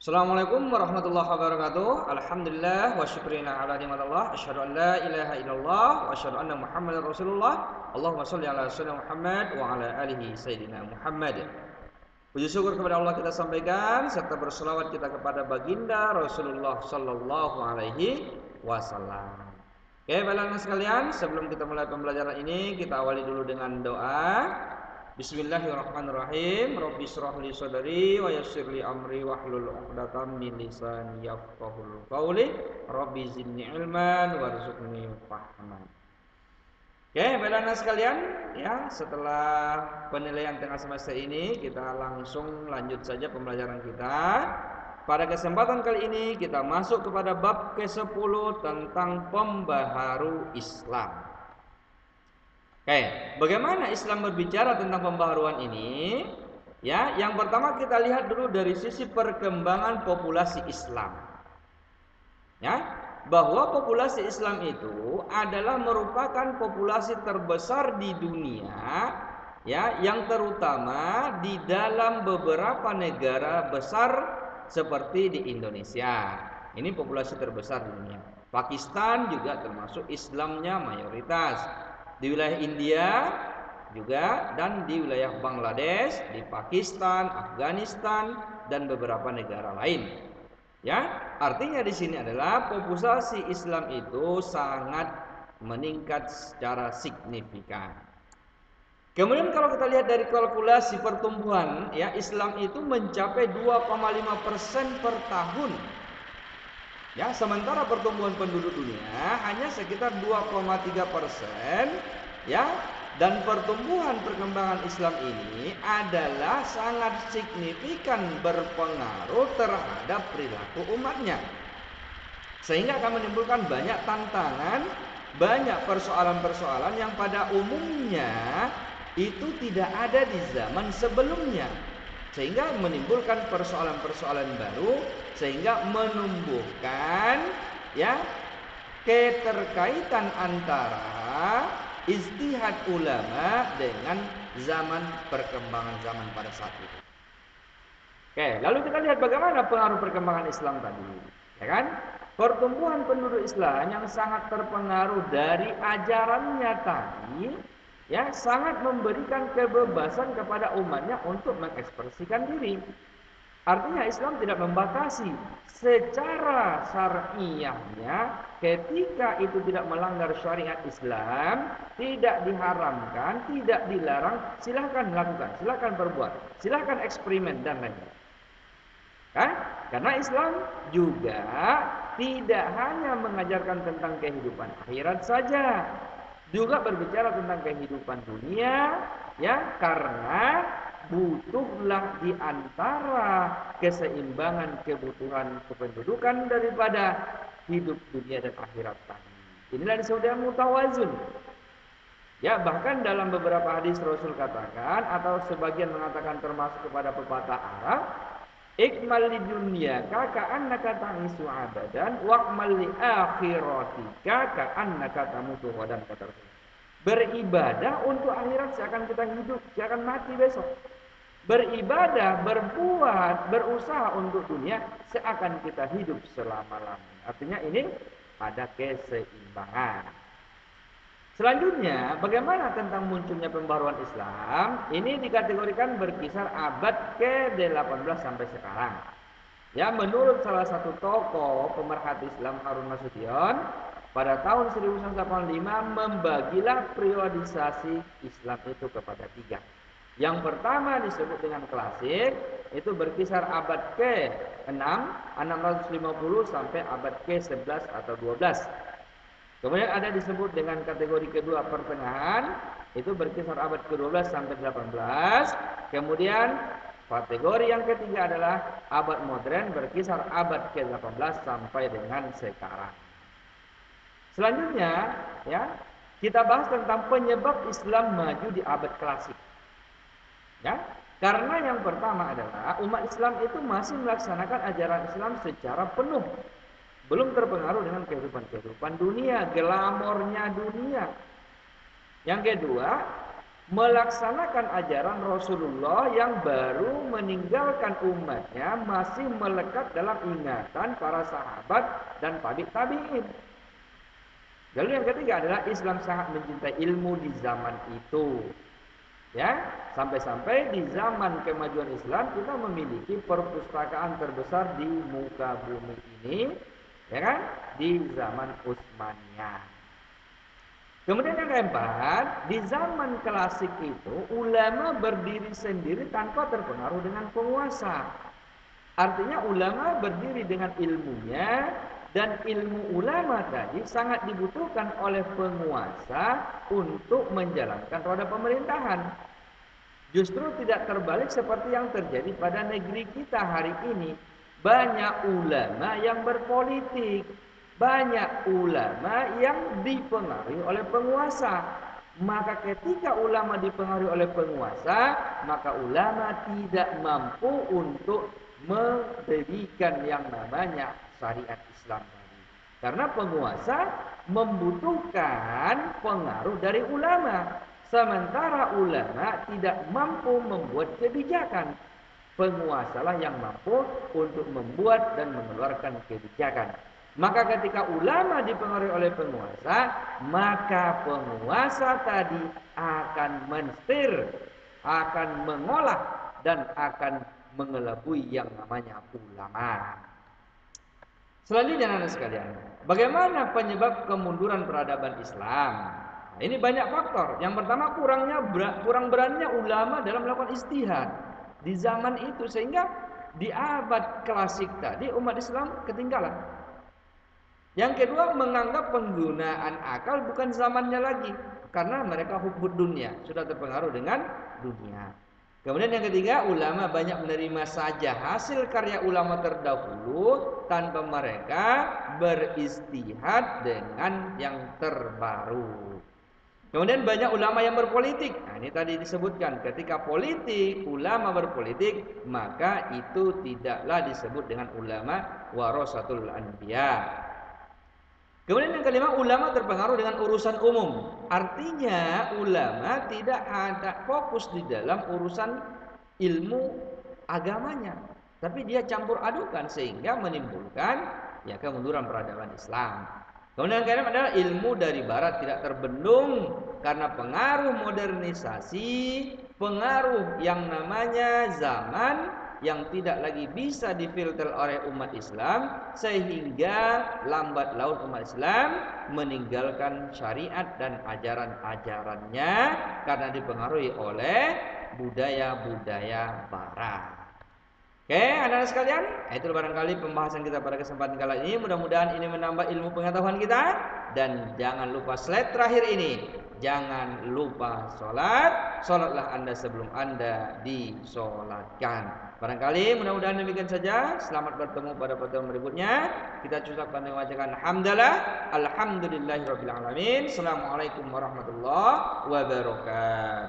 Assalamualaikum warahmatullahi wabarakatuh. Alhamdulillah wa syukrina ala ni'matillah. Asyhadu an la ilaha illallah wa asyhadu anna Muhammadar Rasulullah. Allahumma shalli ala sayyidina Muhammad wa ala alihi sayyidina Muhammad. Puji syukur kepada Allah kita sampaikan serta berselawat kita kepada baginda Rasulullah sallallahu alaihi wasallam. Oke, baiklah sekalian, sebelum kita mulai pembelajaran ini, kita awali dulu dengan doa. Bismillahirrahmanirrahim. Rabbi shrah li sadri wa yassir li amri wahlul 'uqdatam min lisani yafqahul qawli. Rabbi zidni ilman warzuqni fahman. Oke, baiklah sekalian, ya, setelah penilaian tengah semester ini, kita langsung lanjut saja pembelajaran kita. Pada kesempatan kali ini kita masuk kepada bab ke-10 tentang pembaharu Islam. Oke, bagaimana Islam berbicara tentang pembaharuan ini? Ya, yang pertama kita lihat dulu dari sisi perkembangan populasi Islam. Ya, bahwa populasi Islam itu adalah merupakan populasi terbesar di dunia, ya, yang terutama di dalam beberapa negara besar seperti di Indonesia. Ini populasi terbesar di dunia. Pakistan juga termasuk Islamnya mayoritas. Di wilayah India juga, dan di wilayah Bangladesh, di Pakistan, Afghanistan, dan beberapa negara lain. Ya, artinya di sini adalah populasi Islam itu sangat meningkat secara signifikan. Kemudian kalau kita lihat dari kalkulasi pertumbuhan, ya, Islam itu mencapai 2,5% per tahun. Ya, sementara pertumbuhan penduduk dunia hanya sekitar 2,3%, ya, dan pertumbuhan perkembangan Islam ini adalah sangat signifikan berpengaruh terhadap perilaku umatnya. Sehingga akan menimbulkan banyak tantangan, banyak persoalan-persoalan yang pada umumnya itu tidak ada di zaman sebelumnya. Sehingga menimbulkan persoalan-persoalan baru, sehingga menumbuhkan, ya, keterkaitan antara ijtihad ulama dengan zaman perkembangan zaman pada saat itu. Oke, lalu kita lihat bagaimana pengaruh perkembangan Islam tadi, ya kan? Pertumbuhan penduduk Islam yang sangat terpengaruh dari ajarannya tadi, ya, sangat memberikan kebebasan kepada umatnya untuk mengekspresikan diri. Artinya Islam tidak membatasi secara syariahnya, ketika itu tidak melanggar syariat Islam, tidak diharamkan, tidak dilarang, silahkan lakukan, silahkan berbuat, silahkan eksperimen dan lain-lain. Kan? Karena Islam juga tidak hanya mengajarkan tentang kehidupan akhirat saja, juga berbicara tentang kehidupan dunia, ya, karena butuhlah di antara keseimbangan kebutuhan kependudukan daripada hidup dunia dan akhirat tadi. Inilah disebut dengan mutawazun. Ya, bahkan dalam beberapa hadis Rasul katakan, atau sebagian mengatakan termasuk kepada pepatah Arab, ikmal li dunyaka ka'annaka ta'isu abadan wa'mal li akhiratika ka'annaka tamutu ghadan, kata Rasul. Beribadah untuk akhirat seakan kita hidup, seakan mati besok. Beribadah, berbuat, berusaha untuk dunia seakan kita hidup selama-lamanya. Artinya ini ada keseimbangan. Selanjutnya, bagaimana tentang munculnya pembaruan Islam? Ini dikategorikan berkisar abad ke-18 sampai sekarang. Ya, menurut salah satu tokoh pemerhati Islam, Harun Nasution, pada tahun 1985 membagilah periodisasi Islam itu kepada 3. Yang pertama disebut dengan klasik, itu berkisar abad ke-6, 650 sampai abad ke-11 atau 12. Kemudian ada disebut dengan kategori kedua pertengahan, itu berkisar abad ke-12 sampai 18. Kemudian kategori yang ketiga adalah abad modern, berkisar abad ke-18 sampai dengan sekarang. Selanjutnya, ya, kita bahas tentang penyebab Islam maju di abad klasik. Ya, karena yang pertama adalah umat Islam itu masih melaksanakan ajaran Islam secara penuh. Belum terpengaruh dengan kehidupan dunia, glamornya dunia. Yang kedua, melaksanakan ajaran Rasulullah yang baru meninggalkan umatnya masih melekat dalam ingatan para sahabat dan tabi'in. Lalu yang ketiga adalah Islam sangat mencintai ilmu di zaman itu. Ya, sampai-sampai di zaman kemajuan Islam kita memiliki perpustakaan terbesar di muka bumi ini, ya kan? Di zaman Utsmaniyah. Kemudian yang keempat, di zaman klasik itu ulama berdiri sendiri tanpa terpengaruh dengan penguasa. Artinya ulama berdiri dengan ilmunya, dan ilmu ulama tadi sangat dibutuhkan oleh penguasa untuk menjalankan roda pemerintahan. Justru tidak terbalik seperti yang terjadi pada negeri kita hari ini. Banyak ulama yang berpolitik, banyak ulama yang dipengaruhi oleh penguasa. Maka ketika ulama dipengaruhi oleh penguasa, maka ulama tidak mampu untuk mendirikan yang namanya syariat Islam tadi. Karena penguasa membutuhkan pengaruh dari ulama. Sementara ulama tidak mampu membuat kebijakan. Penguasalah yang mampu untuk membuat dan mengeluarkan kebijakan. Maka ketika ulama dipengaruhi oleh penguasa, maka penguasa tadi akan mensetir, akan mengolah, dan akan mengelabui yang namanya ulama. Selanjutnya anak sekalian, bagaimana penyebab kemunduran peradaban Islam? Nah, ini banyak faktor. Yang pertama kurang beraninya ulama dalam melakukan ijtihad di zaman itu, sehingga di abad klasik tadi umat Islam ketinggalan. Yang kedua, menganggap penggunaan akal bukan zamannya lagi karena mereka hubbud dunia, sudah terpengaruh dengan dunia. Kemudian yang ketiga, ulama banyak menerima saja hasil karya ulama terdahulu tanpa mereka beristihad dengan yang terbaru. Kemudian banyak ulama yang berpolitik. Nah, ini tadi disebutkan, ketika politik, ulama berpolitik, maka itu tidaklah disebut dengan ulama warasatul anbiya. Kemudian yang kelima, ulama terpengaruh dengan urusan umum. Artinya ulama tidak ada fokus di dalam urusan ilmu agamanya, tapi dia campur adukan sehingga menimbulkan ya kemunduran peradaban Islam. Kemudian yang keenam adalah ilmu dari barat tidak terbendung karena pengaruh modernisasi, pengaruh yang namanya zaman yang tidak lagi bisa difilter oleh umat Islam, sehingga lambat laun umat Islam meninggalkan syariat dan ajaran-ajarannya karena dipengaruhi oleh budaya-budaya barat. Oke, anak-anak sekalian, itu barangkali pembahasan kita pada kesempatan kali ini. Mudah-mudahan ini menambah ilmu pengetahuan kita. Dan jangan lupa slide terakhir ini, jangan lupa sholat. Sholatlah Anda sebelum Anda disolatkan. Barangkali mudah-mudahan demikian saja. Selamat bertemu pada pertemuan berikutnya. Kita ucapkan dan wajahkan alhamdulillah, alhamdulillahirabbil alamin. Assalamualaikum warahmatullahi wabarakatuh.